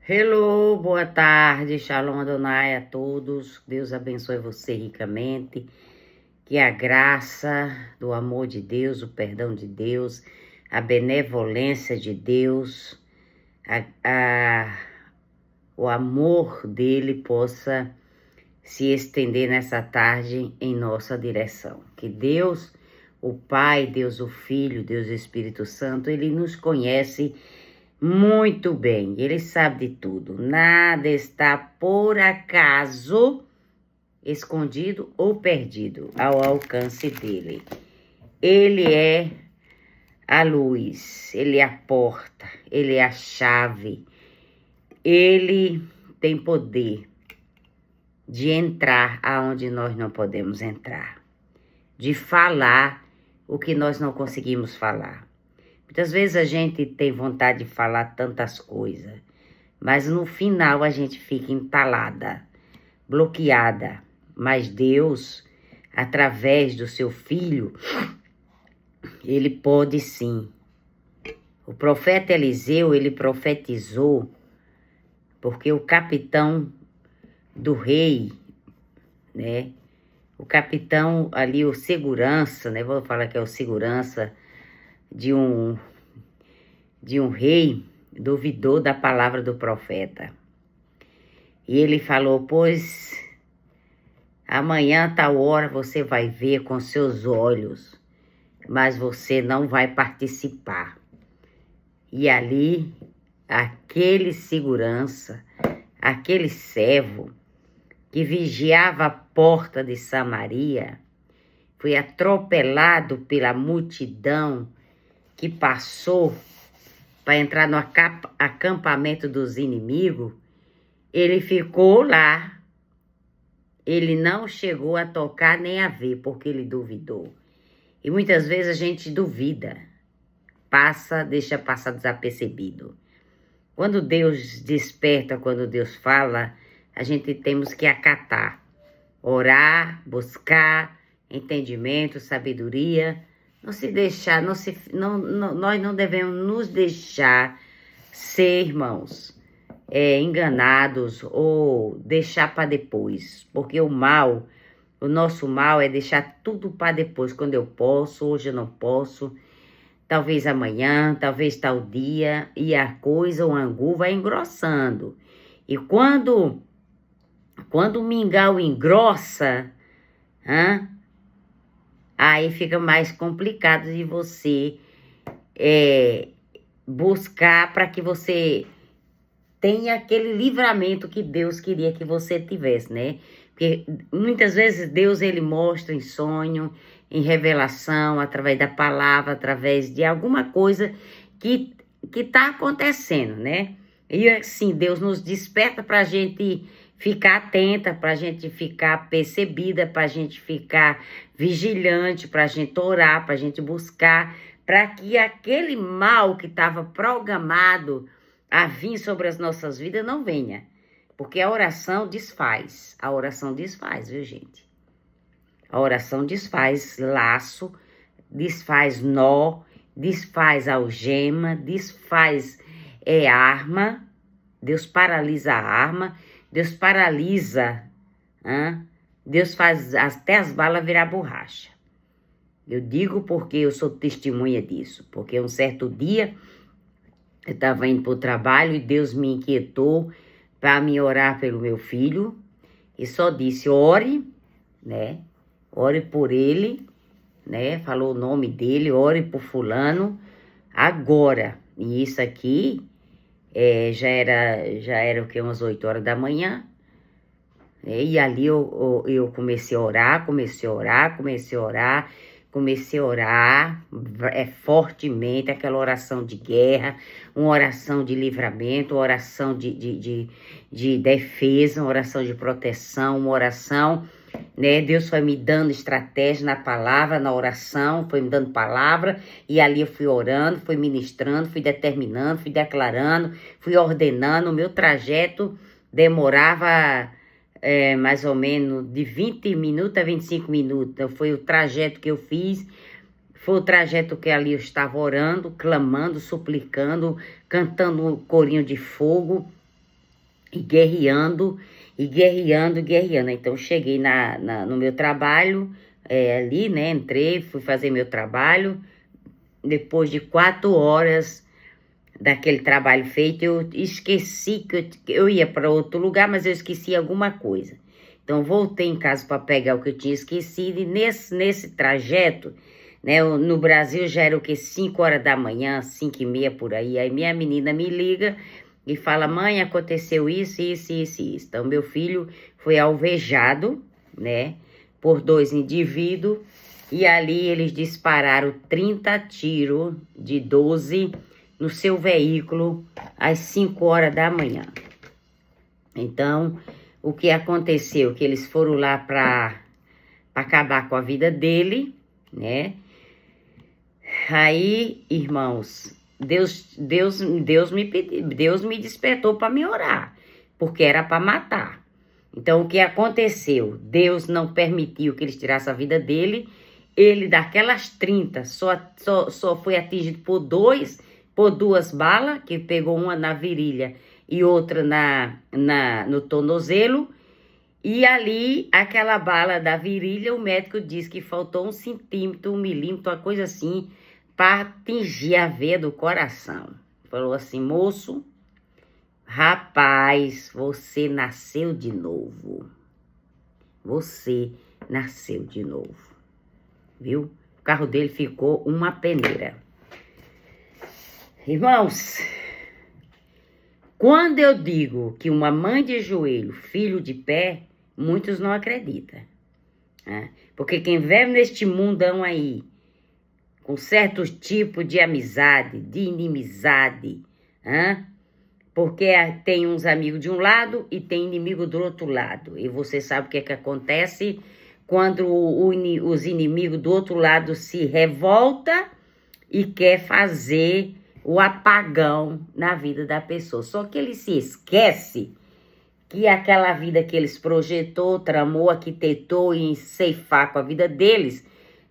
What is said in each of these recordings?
Hello, boa tarde, Shalom Adonai a todos. Deus abençoe você ricamente. Que a graça do amor de Deus, o perdão de Deus, a benevolência de Deus, o amor dele possa se estender nessa tarde em nossa direção. Que Deus, o Pai, Deus o Filho, Deus o Espírito Santo, ele nos conhece muito bem, ele sabe de tudo. Nada está por acaso escondido ou perdido ao alcance dele. Ele é a luz, ele é a porta, ele é a chave. Ele tem poder de entrar aonde nós não podemos entrar, de falar o que nós não conseguimos falar. Muitas vezes a gente tem vontade de falar tantas coisas, mas no final a gente fica entalada, bloqueada. Mas Deus, através do seu Filho, ele pode sim. O profeta Eliseu, ele profetizou, porque o capitão do rei, né? O capitão ali, o segurança, né? Vou falar que é o segurança de um rei, duvidou da palavra do profeta. E ele falou, pois amanhã, tal hora, você vai ver com seus olhos, mas você não vai participar. E ali, aquele segurança, aquele servo que vigiava a porta de Samaria, foi atropelado pela multidão que passou para entrar no acampamento dos inimigos. Ele ficou lá. Ele não chegou a tocar nem a ver, porque ele duvidou. E muitas vezes a gente duvida, deixa passar desapercebido. Quando Deus desperta, quando Deus fala, a gente temos que acatar, orar, buscar entendimento, sabedoria. Nós não devemos nos deixar ser, irmãos, enganados ou deixar para depois, porque o nosso mal é deixar tudo para depois, quando eu posso, hoje eu não posso, talvez amanhã, talvez tal dia, e a coisa, o angu vai engrossando. E quando o mingau engrossa, aí fica mais complicado de você buscar para que você tenha aquele livramento que Deus queria que você tivesse, né? Porque muitas vezes Deus, ele mostra em sonho, em revelação, através da palavra, através de alguma coisa que tá acontecendo, né? E assim, Deus nos desperta para a gente ficar atenta, para a gente ficar percebida, para a gente ficar vigilante, para a gente orar, para a gente buscar, para que aquele mal que estava programado a vir sobre as nossas vidas não venha. Porque a oração desfaz. A oração desfaz, viu, gente? A oração desfaz laço, desfaz nó, desfaz algema, desfaz arma. Deus paralisa a arma, Deus paralisa, Deus faz até as balas virar borracha. Eu digo porque eu sou testemunha disso, porque um certo dia eu estava indo para o trabalho e Deus me inquietou para me orar pelo meu filho e só disse, ore, né? Ore por ele, né? Falou o nome dele, ore por fulano agora. E isso aqui já era o que, umas 8 horas da manhã. E ali eu comecei a orar fortemente, aquela oração de guerra, uma oração de livramento, uma oração de defesa, uma oração de proteção, uma oração, né? Deus foi me dando estratégia na palavra, na oração, foi me dando palavra, e ali eu fui orando, fui ministrando, fui determinando, fui declarando, fui ordenando. O meu trajeto demorava mais ou menos de 20 minutos a 25 minutos. Então, foi o trajeto que eu fiz, foi o trajeto que ali eu estava orando, clamando, suplicando, cantando um corinho de fogo, e guerreando, e guerreando, guerreando. Então, cheguei no meu trabalho, ali, né? Entrei, fui fazer meu trabalho. Depois de 4 horas daquele trabalho feito, eu esqueci que eu ia para outro lugar, mas eu esqueci alguma coisa. Então, voltei em casa para pegar o que eu tinha esquecido, e nesse trajeto, né, no Brasil já era o que? 5 horas da manhã, 5h30 por aí. Aí minha menina me liga e fala: mãe, aconteceu isso, isso, isso, isso. Então, meu filho foi alvejado, né, por 2 indivíduos, e ali eles dispararam 30 tiros de 12 no seu veículo às 5 horas da manhã. Então, o que aconteceu? Que eles foram lá para acabar com a vida dele, né? Aí, irmãos, Deus me despertou para me orar, porque era para matar. Então, o que aconteceu? Deus não permitiu que eles tirassem a vida dele. Ele, daquelas 30, só foi atingido por 2 balas, que pegou uma na virilha e outra no tornozelo. E ali, aquela bala da virilha, o médico disse que faltou 1 centímetro, 1 milímetro, uma coisa assim, para atingir a veia do coração. Falou assim: moço, rapaz, você nasceu de novo. Você nasceu de novo. Viu? O carro dele ficou uma peneira. Irmãos, quando eu digo que uma mãe de joelho, filho de pé, muitos não acreditam. Né? Porque quem vive neste mundão aí, com certos tipos de amizade, de inimizade, porque tem uns amigos de um lado e tem inimigo do outro lado. E você sabe o que é que acontece quando os inimigos do outro lado se revoltam e quer fazer o apagão na vida da pessoa. Só que ele se esquece que aquela vida que eles projetou, tramou, arquitetou em ceifar com a vida deles,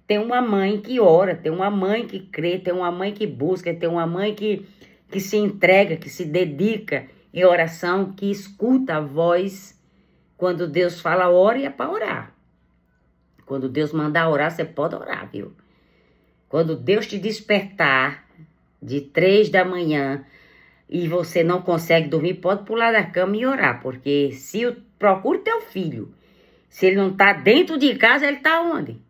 tem uma mãe que ora, tem uma mãe que crê, tem uma mãe que busca, tem uma mãe que se entrega, que se dedica em oração, que escuta a voz. Quando Deus fala ore, é para orar. Quando Deus mandar orar, você pode orar, viu? Quando Deus te despertar de 3 da manhã e você não consegue dormir, pode pular da cama e orar, porque procure teu filho. Se ele não está dentro de casa, ele está onde?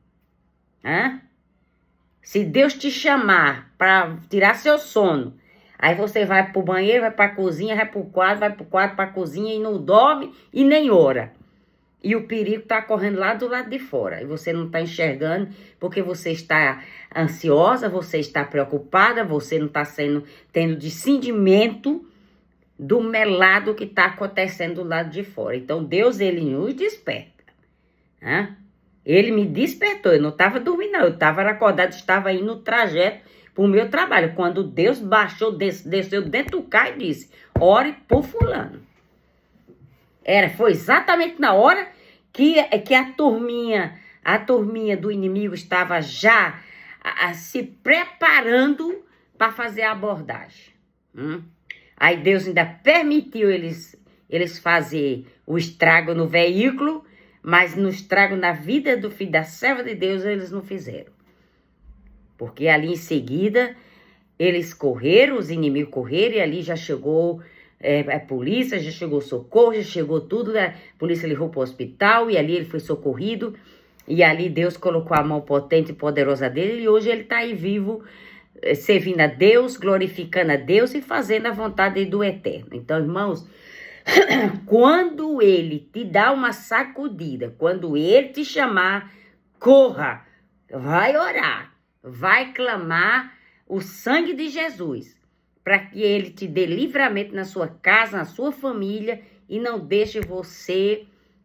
Se Deus te chamar para tirar seu sono, aí você vai pro banheiro, vai pra cozinha, vai pro quarto, pra cozinha e não dorme e nem ora. E o perigo tá correndo lá do lado de fora. E você não tá enxergando porque você está ansiosa, você está preocupada, você não tá tendo discernimento do melado que tá acontecendo do lado de fora. Então, Deus, ele nos desperta. Ele me despertou, eu não estava dormindo, não. Eu estava acordado, estava indo no trajeto para o meu trabalho. Quando Deus baixou, desceu dentro do carro e disse: ore por fulano. Foi exatamente na hora que a turminha do inimigo estava já se preparando para fazer a abordagem. Aí Deus ainda permitiu eles fazer o estrago no veículo, mas no estrago na vida do filho da serva de Deus eles não fizeram. Porque ali em seguida eles correram, os inimigos correram, e ali já chegou a polícia, já chegou socorro, já chegou tudo, a polícia levou para o hospital e ali ele foi socorrido, e ali Deus colocou a mão potente e poderosa dele, e hoje ele está aí vivo, servindo a Deus, glorificando a Deus e fazendo a vontade do Eterno. Então, irmãos, quando ele te dá uma sacudida, quando ele te chamar, corra, vai orar, vai clamar o sangue de Jesus, para que ele te dê livramento na sua casa, na sua família, e não deixe você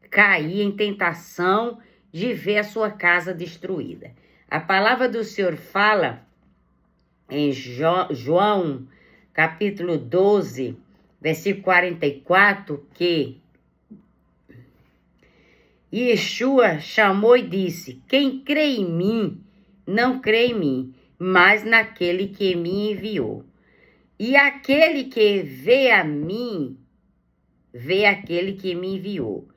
cair em tentação de ver a sua casa destruída. A palavra do Senhor fala em João, capítulo 12, versículo 44, que Yeshua chamou e disse: quem crê em mim, não crê em mim, mas naquele que me enviou. E aquele que vê a mim, vê aquele que me enviou.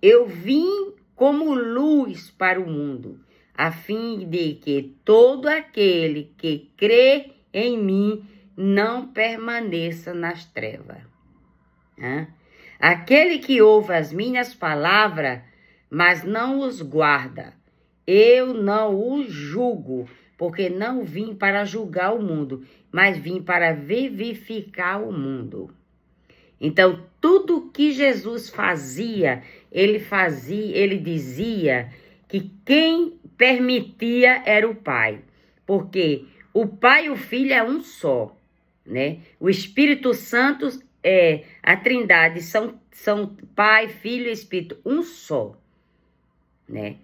Eu vim como luz para o mundo, a fim de que todo aquele que crê em mim não permaneça nas trevas. Aquele que ouve as minhas palavras, mas não os guarda, eu não o julgo, porque não vim para julgar o mundo, mas vim para vivificar o mundo. Então, tudo que Jesus fazia, ele dizia que quem permitia era o Pai, porque o Pai e o Filho é um só, né? O Espírito Santo a Trindade são Pai, Filho e Espírito, um só, né?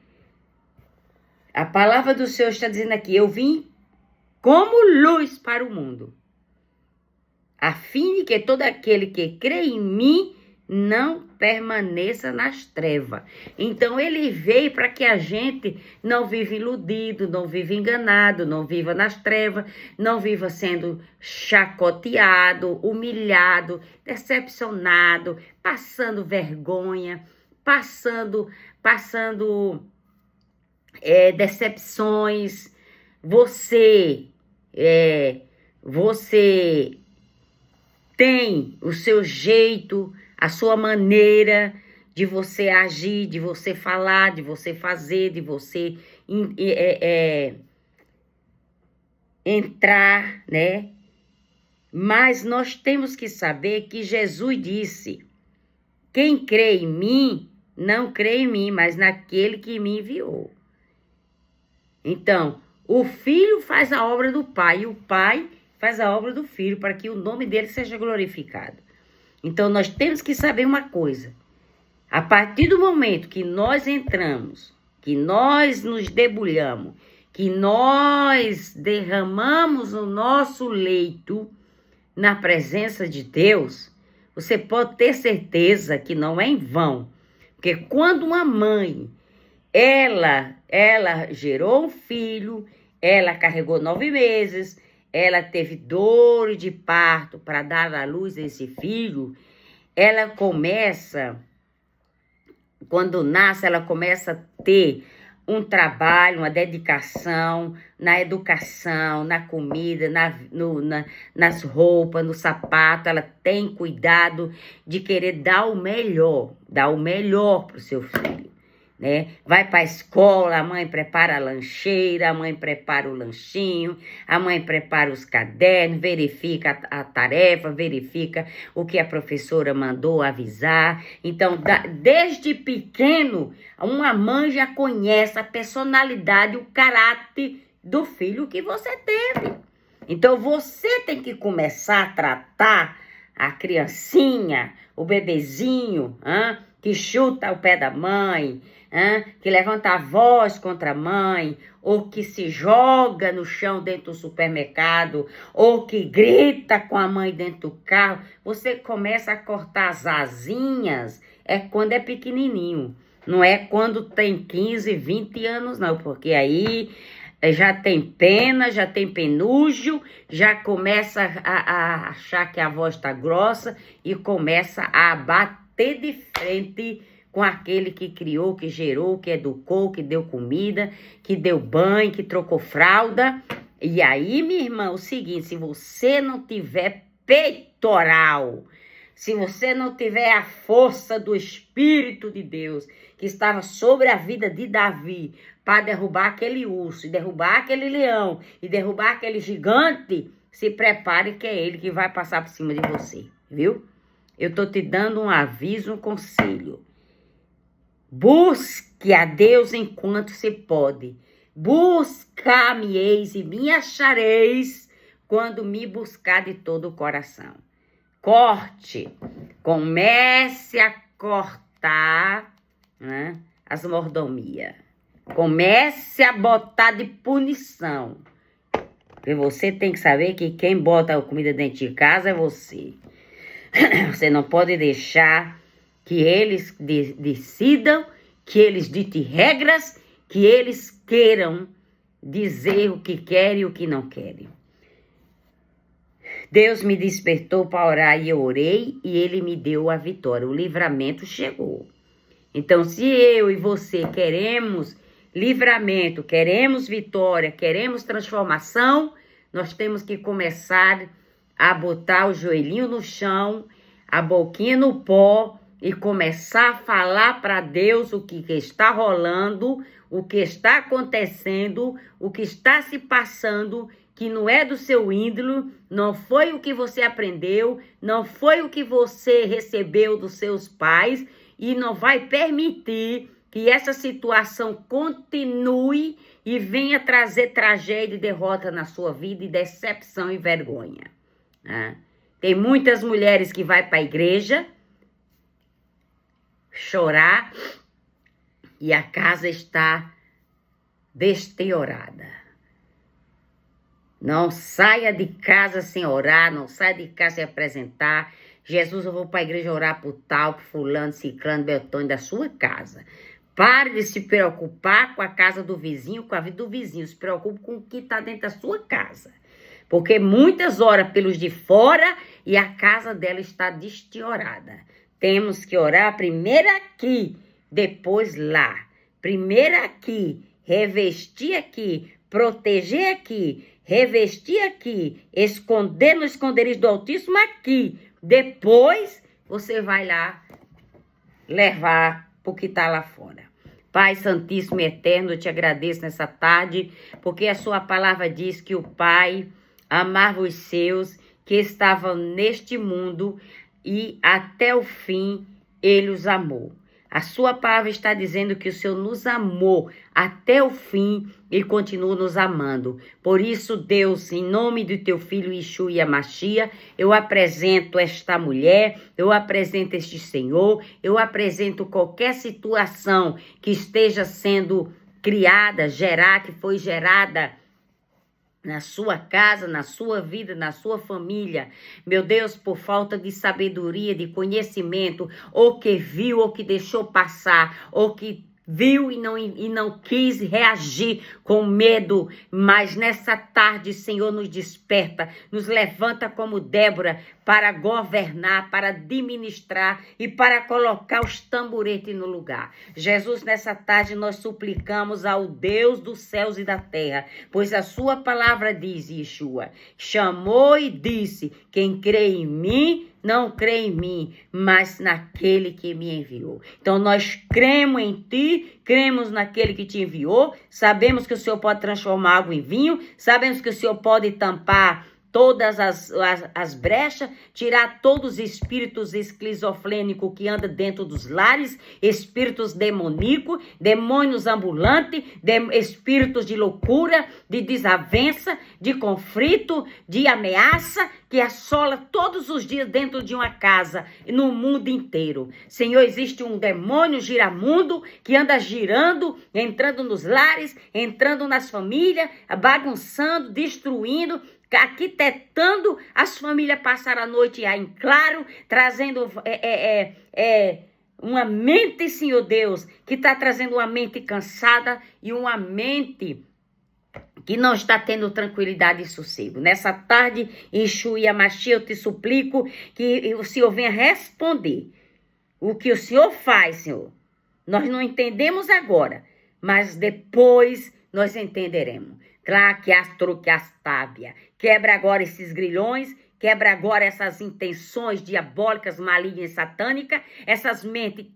A palavra do Senhor está dizendo aqui, eu vim como luz para o mundo, a fim de que todo aquele que crê em mim não permaneça nas trevas. Então, ele veio para que a gente não viva iludido, não viva enganado, não viva nas trevas, não viva sendo chacoteado, humilhado, decepcionado, passando vergonha, passando decepções. Você tem o seu jeito, a sua maneira de você agir, de você falar, de você fazer, de você entrar, né? Mas nós temos que saber que Jesus disse, quem crê em mim, não crê em mim, mas naquele que me enviou. Então, o Filho faz a obra do Pai, e o Pai faz a obra do Filho, para que o nome dele seja glorificado. Então, nós temos que saber uma coisa. A partir do momento que nós entramos, que nós nos debulhamos, que nós derramamos o nosso leito na presença de Deus, você pode ter certeza que não é em vão. Porque quando uma mãe, ela gerou um filho, ela carregou 9 meses, ela teve dor de parto para dar à luz a esse filho, ela começa, quando nasce, ela começa a ter um trabalho, uma dedicação na educação, na comida, nas roupas, no sapato. Ela tem cuidado de querer dar o melhor para o seu filho, né? Vai para a escola, a mãe prepara a lancheira, a mãe prepara o lanchinho, a mãe prepara os cadernos, verifica a tarefa, verifica o que a professora mandou avisar. Então, desde pequeno, uma mãe já conhece a personalidade, o caráter do filho que você teve. Então, você tem que começar a tratar a criancinha, o bebezinho, que chuta o pé da mãe, que levanta a voz contra a mãe, ou que se joga no chão dentro do supermercado, ou que grita com a mãe dentro do carro. Você começa a cortar as asinhas, quando é pequenininho. Não é quando tem 15, 20 anos, não, porque aí já tem pena, já tem penúgio, já começa a achar que a voz está grossa e começa a bater de frente com aquele que criou, que gerou, que educou, que deu comida, que deu banho, que trocou fralda. E aí, minha irmã, o seguinte, se você não tiver peitoral, se você não tiver a força do Espírito de Deus que estava sobre a vida de Davi para derrubar aquele urso, e derrubar aquele leão, e derrubar aquele gigante, se prepare que é ele que vai passar por cima de você, viu? Eu estou te dando um aviso, um conselho. Busque a Deus enquanto se pode. Buscar-me-eis e me achareis quando me buscar de todo o coração. Corte, comece a cortar, né, as mordomias. Comece a botar de punição. Porque você tem que saber que quem bota a comida dentro de casa é você. Você não pode deixar que eles decidam, que eles ditem regras, que eles queiram dizer o que querem e o que não querem. Deus me despertou para orar e eu orei e Ele me deu a vitória. O livramento chegou. Então, se eu e você queremos livramento, queremos vitória, queremos transformação, nós temos que começar a botar o joelhinho no chão, a boquinha no pó e começar a falar para Deus o que está rolando, o que está acontecendo, o que está se passando, que não é do seu ídolo, não foi o que você aprendeu, não foi o que você recebeu dos seus pais e não vai permitir que essa situação continue e venha trazer tragédia e derrota na sua vida e decepção e vergonha. Né? Tem muitas mulheres que vão para a igreja chorar e a casa está desteorada. Não saia de casa sem orar, não saia de casa sem apresentar. Jesus, eu vou para a igreja orar por tal, por fulano, ciclano, beltrano da sua casa. Pare de se preocupar com a casa do vizinho, com a vida do vizinho. Se preocupe com o que está dentro da sua casa. Porque muitas oram pelos de fora e a casa dela está desteorada. Temos que orar primeiro aqui, depois lá. Primeiro aqui, revestir aqui, proteger aqui, revestir aqui, esconder no esconderijo do Altíssimo aqui. Depois você vai lá levar o que está lá fora. Pai Santíssimo e Eterno, eu te agradeço nessa tarde, porque a sua palavra diz que o Pai amava os seus que estavam neste mundo e até o fim ele os amou. A sua palavra está dizendo que o Senhor nos amou até o fim e continua nos amando. Por isso, Deus, em nome do teu filho Yeshua Yamashia, eu apresento esta mulher, eu apresento este senhor, eu apresento qualquer situação que esteja sendo criada, que foi gerada na sua casa, na sua vida, na sua família. Meu Deus, por falta de sabedoria, de conhecimento, ou que viu, ou que deixou passar, ou que viu e não quis reagir com medo, mas nessa tarde, Senhor, nos desperta, nos levanta como Débora para governar, para administrar e para colocar os tamboretes no lugar. Jesus, nessa tarde nós suplicamos ao Deus dos céus e da terra, pois a sua palavra diz, Yeshua, chamou e disse, quem crê em mim, não crê em mim, mas naquele que me enviou. Então, nós cremos em ti, cremos naquele que te enviou, sabemos que o Senhor pode transformar água em vinho, sabemos que o Senhor pode tampar todas as brechas, tirar todos os espíritos esquizofrênicos que andam dentro dos lares, espíritos demoníacos, demônios ambulantes, espíritos de loucura, de desavença, de conflito, de ameaça, que assola todos os dias dentro de uma casa, no mundo inteiro. Senhor, existe um demônio giramundo que anda girando, entrando nos lares, entrando nas famílias, bagunçando, destruindo, arquitetando as famílias passar a noite em claro, trazendo uma mente, Senhor Deus, que está trazendo uma mente cansada e uma mente que não está tendo tranquilidade e sossego. Nessa tarde, Yeshua Yamashia, eu te suplico que o Senhor venha responder o que o Senhor faz, Senhor. Nós não entendemos agora, mas depois nós entenderemos. Quebra agora esses grilhões, quebra agora essas intenções diabólicas, malignas e satânicas, essas mentes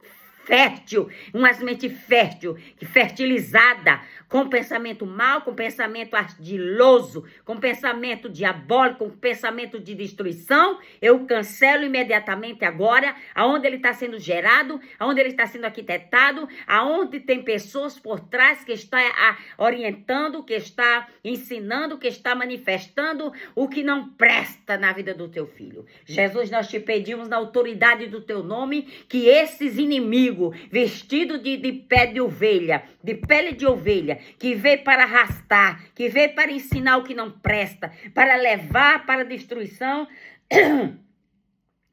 fértil, umas mentes fértil, fertilizada, com pensamento mau, com pensamento ardiloso, com pensamento diabólico, com pensamento de destruição, eu cancelo imediatamente agora, aonde ele está sendo gerado, aonde ele está sendo arquitetado, aonde tem pessoas por trás que está orientando, que está ensinando, que está manifestando o que não presta na vida do teu filho. Jesus, nós te pedimos na autoridade do teu nome, que esses inimigos vestido de pele de ovelha, que veio para arrastar, que veio para ensinar o que não presta, para levar para a destruição,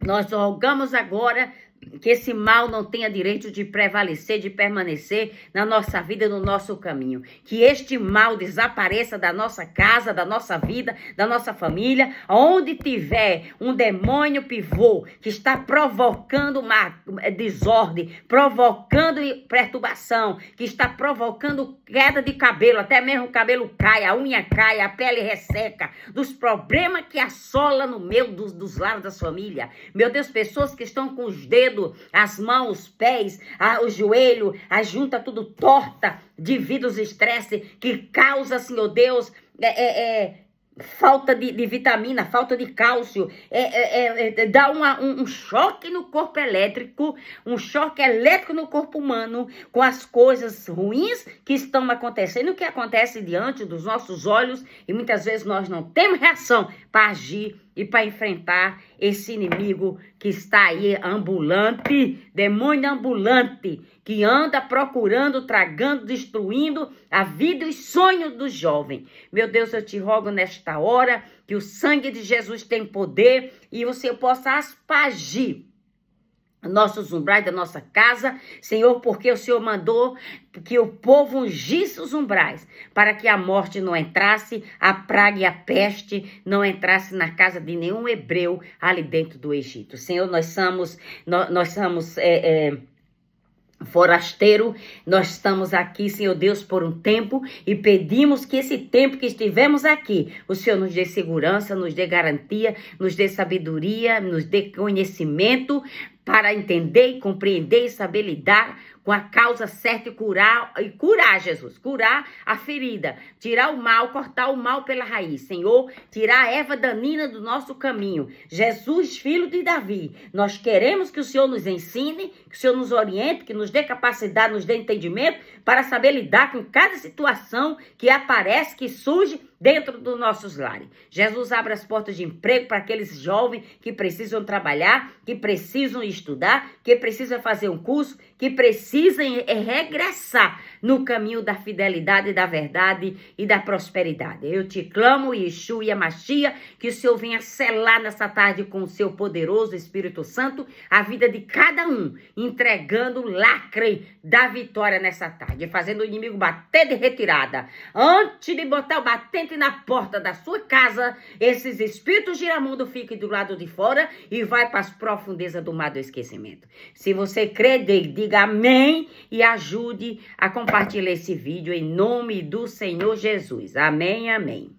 nós rogamos agora que esse mal não tenha direito de prevalecer, de permanecer na nossa vida, no nosso caminho. Que este mal desapareça da nossa casa, da nossa vida, da nossa família. Onde tiver um demônio pivô que está provocando uma desordem, provocando perturbação, que está provocando queda de cabelo, até mesmo o cabelo cai, a unha cai, a pele resseca, dos problemas que assola no meio dos lares da família. Meu Deus, pessoas que estão com os dedos, as mãos, os pés, o joelho, a junta tudo torta devido aos estresse que causa, Senhor Deus, falta de vitamina, falta de cálcio, dá um choque no corpo elétrico, um choque elétrico no corpo humano com as coisas ruins que estão acontecendo, que acontece diante dos nossos olhos, e muitas vezes nós não temos reação para agir e para enfrentar esse inimigo que está aí ambulante, demônio ambulante, que anda procurando, tragando, destruindo a vida e os sonhos do jovem. Meu Deus, eu te rogo nesta hora que o sangue de Jesus tem poder e o Senhor possa aspergir nossos umbrais da nossa casa, Senhor, porque o Senhor mandou que o povo ungisse os umbrais, para que a morte não entrasse, a praga e a peste não entrasse na casa de nenhum hebreu ali dentro do Egito. Senhor, nós somos forasteiro, nós estamos aqui, Senhor Deus, por um tempo e pedimos que esse tempo que estivemos aqui, o Senhor nos dê segurança, nos dê garantia, nos dê sabedoria, nos dê conhecimento para entender e compreender e saber lidar com a causa certa e curar, Jesus, curar a ferida, tirar o mal, cortar o mal pela raiz, Senhor, tirar a erva danina do nosso caminho. Jesus, filho de Davi, nós queremos que o Senhor nos ensine, que o Senhor nos oriente, que nos dê capacidade, nos dê entendimento para saber lidar com cada situação que aparece, que surge dentro dos nossos lares. Jesus, abre as portas de emprego para aqueles jovens que precisam trabalhar, que precisam estudar, que precisam fazer um curso, que precisam regressar no caminho da fidelidade, da verdade e da prosperidade. Eu te clamo, Yeshua e Machia, que o Senhor venha selar nessa tarde com o seu poderoso Espírito Santo a vida de cada um, entregando o lacre da vitória nessa tarde, fazendo o inimigo bater de retirada. Antes de botar o batente na porta da sua casa, esses espíritos giramundo fiquem do lado de fora e vai para as profundezas do mar do esquecimento. Se você crê, diga amém e ajude a compartilhar esse vídeo em nome do Senhor Jesus. Amém, amém.